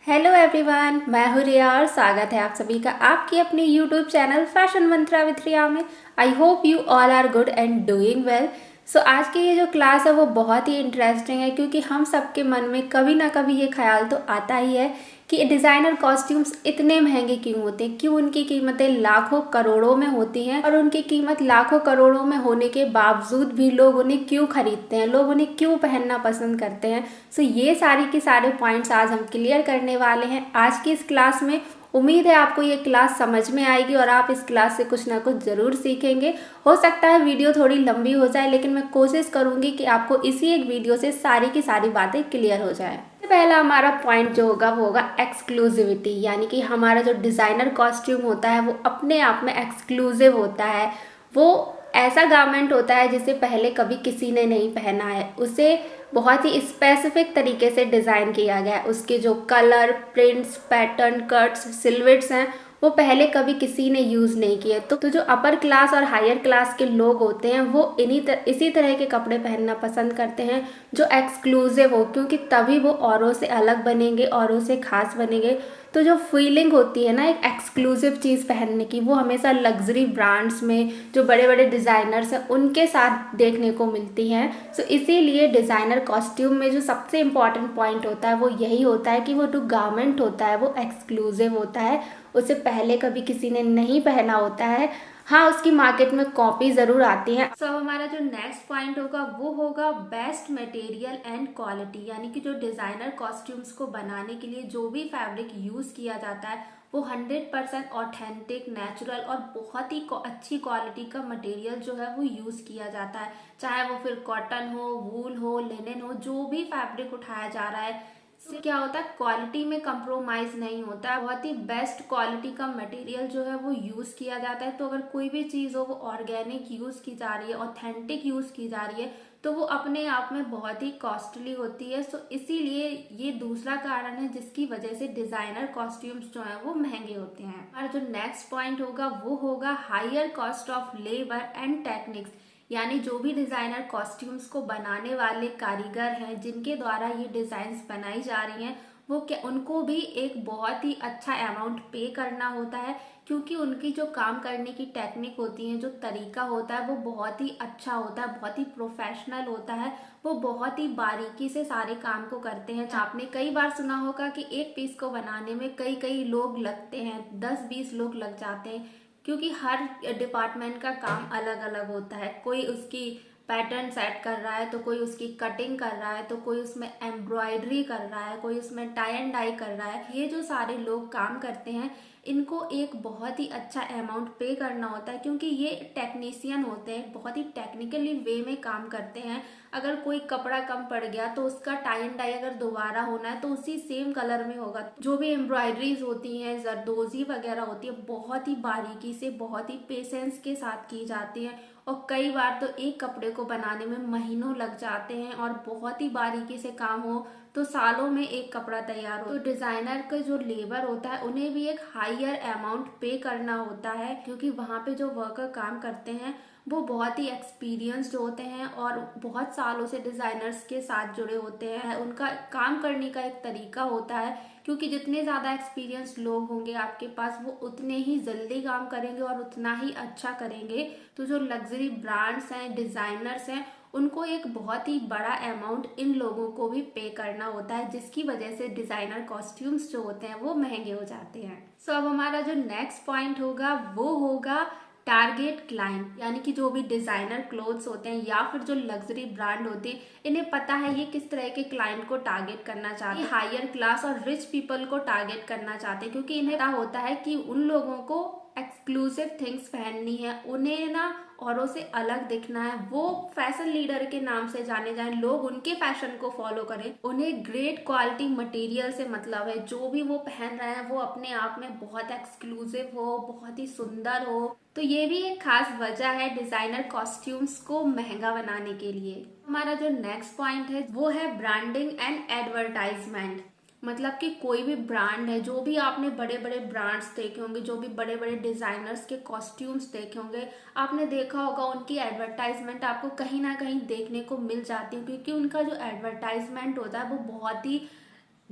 Hello everyone, मैं हूँ रिया और स्वागत है आप सभी का आपकी अपने YouTube channel fashion Mantra with Riya में। I hope you all are good and doing well. So आज की ये जो क्लास है वो बहुत ही इंटरेस्टिंग है क्योंकि हम सबके मन में कभी ना कभी ये ख्याल तो आता ही है कि डिज़ाइनर कॉस्ट्यूम्स इतने महंगे क्यों होते हैं, क्यों उनकी कीमतें लाखों करोड़ों में होती हैं और उनकी कीमत लाखों करोड़ों में होने के बावजूद भी लोग उन्हें क्यों खरीदते हैं, लोग उन्हें क्यों पहनना पसंद करते हैं। सो ये सारी के सारे पॉइंट्स आज हम क्लियर करने वाले हैं आज की इस क्लास में। उम्मीद है आपको ये क्लास समझ में आएगी और आप इस क्लास से कुछ ना कुछ ज़रूर सीखेंगे। हो सकता है वीडियो थोड़ी लंबी हो जाए, लेकिन मैं कोशिश करूँगी कि आपको इसी एक वीडियो से सारी की सारी बातें क्लियर हो जाए। सबसे पहला हमारा पॉइंट जो होगा वो होगा एक्सक्लूसिविटी, यानी कि हमारा जो डिज़ाइनर कॉस्ट्यूम होता है वो अपने आप में एक्सक्लूसिव होता है। वो ऐसा गारमेंट होता है जिसे पहले कभी किसी ने नहीं पहना है, उसे बहुत ही स्पेसिफिक तरीके से डिज़ाइन किया गया है। उसके जो कलर, प्रिंट्स, पैटर्न, कट्स, सिलवेट्स हैं वो पहले कभी किसी ने यूज़ नहीं किए। तो जो अपर क्लास और हायर क्लास के लोग होते हैं वो इसी तरह के कपड़े पहनना पसंद करते हैं जो एक्सक्लूसिव हो, क्योंकि तभी वो औरों से अलग बनेंगे, औरों से खास बनेंगे। तो जो फीलिंग होती है ना एक एक्सक्लूसिव चीज़ पहनने की, वो हमेशा लग्जरी ब्रांड्स में जो बड़े बड़े डिज़ाइनर्स हैं उनके साथ देखने को मिलती हैं। सो इसीलिए डिज़ाइनर कॉस्ट्यूम में जो सबसे इम्पॉर्टेंट पॉइंट होता है वो यही होता है कि वो जो गारमेंट होता है वो एक्सक्लूसिव होता है, उसे पहले कभी किसी ने नहीं पहना होता है। हाँ, उसकी मार्केट में कॉपी ज़रूर आती है। सो हमारा जो नेक्स्ट पॉइंट होगा वो होगा बेस्ट मटेरियल एंड क्वालिटी, यानी कि जो डिज़ाइनर कॉस्ट्यूम्स को बनाने के लिए जो भी फैब्रिक यूज़ किया जाता है वो 100% ऑथेंटिक, नेचुरल और बहुत ही अच्छी क्वालिटी का मटेरियल जो है वो यूज़ किया जाता है। चाहे वो फिर कॉटन हो, वूल हो, लिनन हो, जो भी फैब्रिक उठाया जा रहा है, इससे क्या होता है क्वालिटी में कंप्रोमाइज़ नहीं होता है। बहुत ही बेस्ट क्वालिटी का मटेरियल जो है वो यूज़ किया जाता है। तो अगर कोई भी चीज़ हो वो ऑर्गेनिक यूज़ की जा रही है, ऑथेंटिक यूज़ की जा रही है, तो वो अपने आप में बहुत ही कॉस्टली होती है। सो इसीलिए ये दूसरा कारण है जिसकी वजह से डिज़ाइनर कॉस्ट्यूम्स जो हैं वो महंगे होते हैं। और जो नेक्स्ट पॉइंट होगा वो होगा higher cost of labour and techniques, यानी जो भी डिज़ाइनर कॉस्ट्यूम्स को बनाने वाले कारीगर हैं जिनके द्वारा ये डिज़ाइंस बनाई जा रही हैं वो क्या उनको भी एक बहुत ही अच्छा अमाउंट पे करना होता है, क्योंकि उनकी जो काम करने की टेक्निक होती है, जो तरीका होता है वो बहुत ही अच्छा होता है, बहुत ही प्रोफेशनल होता है। वो बहुत ही बारीकी से सारे काम को करते हैं। आपने कई बार सुना होगा कि एक पीस को बनाने में कई कई लोग लगते हैं, 10-20 लोग लग जाते हैं, क्योंकि हर डिपार्टमेंट का काम अलग अलग होता है। कोई उसकी पैटर्न सेट कर रहा है, तो कोई उसकी कटिंग कर रहा है, तो कोई उसमें एम्ब्रॉयडरी कर रहा है, कोई उसमें टाई एंड डाई कर रहा है। ये जो सारे लोग काम करते हैं इनको एक बहुत ही अच्छा अमाउंट पे करना होता है, क्योंकि ये टेक्नीशियन होते हैं, बहुत ही टेक्निकली वे में काम करते हैं। अगर कोई कपड़ा कम पड़ गया तो उसका टाई एंड डाई अगर दोबारा होना है तो उसी सेम कलर में होगा। जो भी एम्ब्रॉयडरीज होती हैं, जरदोजी वगैरह होती है, बहुत ही बारीकी से, बहुत ही पेशेंस के साथ की जाती है। और कई बार तो एक कपड़े को बनाने में महीनों लग जाते हैं और बहुत ही बारीकी से काम हो तो सालों में एक कपड़ा तैयार हो। तो डिज़ाइनर का जो लेबर होता है उन्हें भी एक हायर अमाउंट पे करना होता है, क्योंकि वहाँ पे जो वर्कर काम करते हैं वो बहुत ही एक्सपीरियंस्ड होते हैं और बहुत सालों से डिज़ाइनर्स के साथ जुड़े होते हैं। उनका काम करने का एक तरीका होता है, क्योंकि जितने ज़्यादा एक्सपीरियंस लोग होंगे आपके पास वो उतने ही जल्दी काम करेंगे और उतना ही अच्छा करेंगे। तो जो लग्जरी ब्रांड्स हैं, डिज़ाइनर्स हैं, उनको एक बहुत ही बड़ा अमाउंट इन लोगों को भी पे करना होता है, जिसकी वजह से डिज़ाइनर कॉस्ट्यूम्स जो होते हैं वो महंगे हो जाते हैं। सो अब हमारा जो नेक्स्ट पॉइंट होगा वो होगा टारगेट क्लाइंट, यानी कि जो भी डिज़ाइनर क्लोथ्स होते हैं या फिर जो लग्जरी ब्रांड होते हैं इन्हें पता है ये किस तरह के क्लाइंट को टारगेट करना चाहते हैं। हायर क्लास और रिच पीपल को टारगेट करना चाहते हैं, क्योंकि इन्हें पता होता है कि उन लोगों को एक्सक्लूसिव थिंग्स पहननी है, उन्हें ना औरों से अलग दिखना है, वो फैशन लीडर के नाम से जाने जाएं, लोग उनके फैशन को फॉलो करें। उन्हें ग्रेट क्वालिटी मटेरियल से मतलब है, जो भी वो पहन रहे हैं वो अपने आप में बहुत एक्सक्लूसिव हो, बहुत ही सुंदर हो। तो ये भी एक खास वजह है डिजाइनर कॉस्ट्यूम्स को महंगा बनाने के लिए। हमारा जो नेक्स्ट पॉइंट है वो है ब्रांडिंग एंड एडवर्टाइजमेंट, मतलब कि कोई भी ब्रांड है, जो भी आपने बड़े बड़े ब्रांड्स देखे होंगे, जो भी बड़े बड़े डिजाइनर्स के कॉस्ट्यूम्स देखे होंगे, आपने देखा होगा उनकी एडवर्टाइजमेंट आपको कहीं ना कहीं देखने को मिल जाती है, क्योंकि उनका जो एडवर्टाइजमेंट होता है वो बहुत ही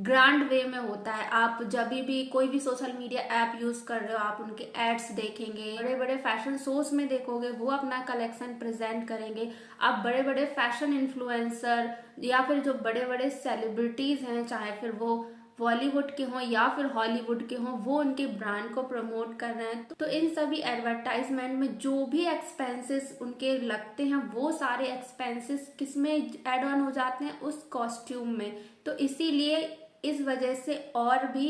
ग्रैंड वे में होता है। आप जब भी कोई भी सोशल मीडिया ऐप यूज कर रहे हो, आप उनके एड्स देखेंगे, बड़े बड़े फैशन शोज में देखोगे वो अपना कलेक्शन प्रेजेंट करेंगे। आप बड़े बड़े फैशन इन्फ्लुएंसर या फिर जो बड़े बड़े सेलिब्रिटीज हैं, चाहे फिर वो बॉलीवुड के हों या फिर हॉलीवुड के हों, वो उनके ब्रांड को प्रमोट कर रहे हैं। तो इन सभी एडवर्टाइजमेंट में जो भी एक्सपेंसेस उनके लगते हैं, वो सारे एक्सपेंसेस किस में एड ऑन हो जाते हैं, उस कॉस्ट्यूम में। तो इसीलिए इस वजह से और भी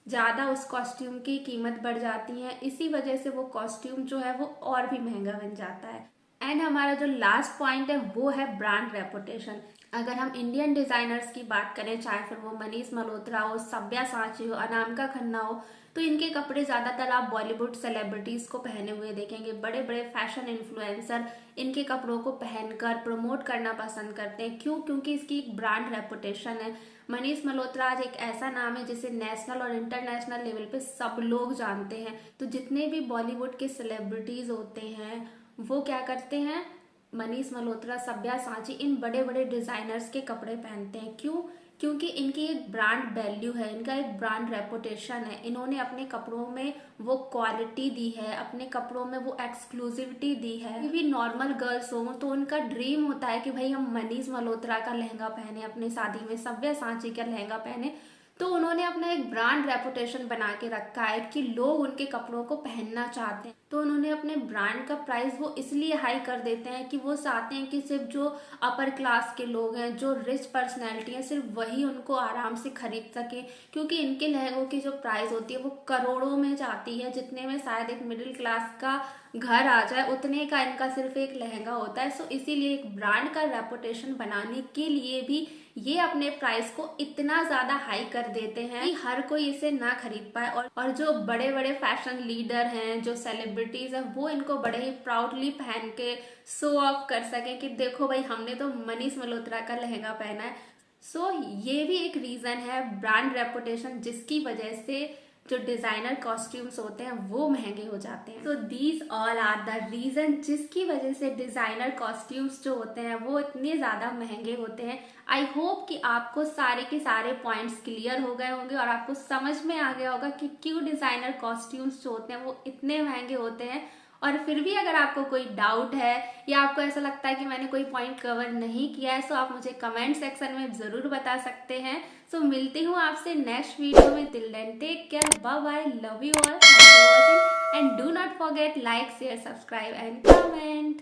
ज़्यादा उस कॉस्ट्यूम की कीमत बढ़ जाती है। इसी वजह से वो कॉस्ट्यूम जो है वो और भी महंगा बन जाता है। एंड हमारा जो लास्ट पॉइंट है वो है ब्रांड रेपुटेशन। अगर हम इंडियन डिजाइनर्स की बात करें, चाहे फिर वो मनीष मल्होत्रा हो, सब्यासाची हो, अनामिका खन्ना हो, तो इनके कपड़े ज्यादातर आप बॉलीवुड सेलिब्रिटीज को पहने हुए देखेंगे। बड़े बड़े फैशन इन्फ्लुएंसर इनके कपड़ों को पहनकर प्रमोट करना पसंद करते हैं। क्यों? क्योंकि इसकी एक ब्रांड रेपुटेशन है। मनीष मल्होत्रा आज एक ऐसा नाम है जिसे नेशनल और इंटरनेशनल लेवल पे सब लोग जानते हैं। तो जितने भी बॉलीवुड के सेलिब्रिटीज होते हैं वो क्या करते हैं, मनीष मल्होत्रा, सब्यासाची, इन बड़े बड़े डिजाइनर्स के कपड़े पहनते हैं। क्यों? क्योंकि इनकी एक ब्रांड वैल्यू है, इनका एक ब्रांड रेपुटेशन है। इन्होंने अपने कपड़ों में वो क्वालिटी दी है, अपने कपड़ों में वो एक्सक्लूसिविटी दी है। भी नॉर्मल गर्ल्स हो तो उनका ड्रीम होता है कि भाई हम मनीष मल्होत्रा का लहंगा पहने अपनी शादी में, सब्यासाची का लहंगा पहने। तो उन्होंने अपना एक ब्रांड रेपुटेशन बना के रखा है कि लोग उनके कपड़ों को पहनना चाहते हैं। तो उन्होंने अपने ब्रांड का प्राइस वो इसलिए हाई कर देते हैं कि वो चाहते हैं कि सिर्फ जो अपर क्लास के लोग हैं, जो रिच पर्सनैलिटी है, सिर्फ वही उनको आराम से खरीद सके। क्योंकि इनके लहंगों की जो प्राइस होती है वो करोड़ों में जाती है, जितने में शायद एक मिडिल क्लास का घर आ जाए उतने का इनका सिर्फ एक लहंगा होता है। सो इसीलिए एक ब्रांड का रेपुटेशन बनाने के लिए भी ये अपने प्राइस को इतना ज्यादा हाई कर देते हैं कि हर कोई इसे ना खरीद पाए। और जो बड़े बड़े फैशन लीडर हैं, जो सेलिब्रिटीज हैं, वो इनको बड़े ही प्राउडली पहन के शो ऑफ कर सके कि देखो भाई हमने तो मनीष मल्होत्रा का लहंगा पहना है। सो ये भी एक रीजन है ब्रांड रेपुटेशन, जिसकी वजह से जो डिजाइनर कॉस्ट्यूम्स होते हैं वो महंगे हो जाते हैं। तो these all are the reason जिसकी वजह से डिजाइनर कॉस्ट्यूम्स जो होते हैं वो इतने ज्यादा महंगे होते हैं। आई होप कि आपको सारे के सारे पॉइंट्स क्लियर हो गए होंगे और आपको समझ में आ गया होगा कि क्यों डिजाइनर कॉस्ट्यूम्स जो होते हैं वो इतने महंगे होते हैं। और फिर भी अगर आपको कोई डाउट है या आपको ऐसा लगता है कि मैंने कोई पॉइंट कवर नहीं किया है, तो आप मुझे कमेंट सेक्शन में जरूर बता सकते हैं। सो मिलती हूँ आपसे नेक्स्ट वीडियो में। Till then take care, bye bye, love you all, thanks for watching and do not forget like, share, subscribe and comment.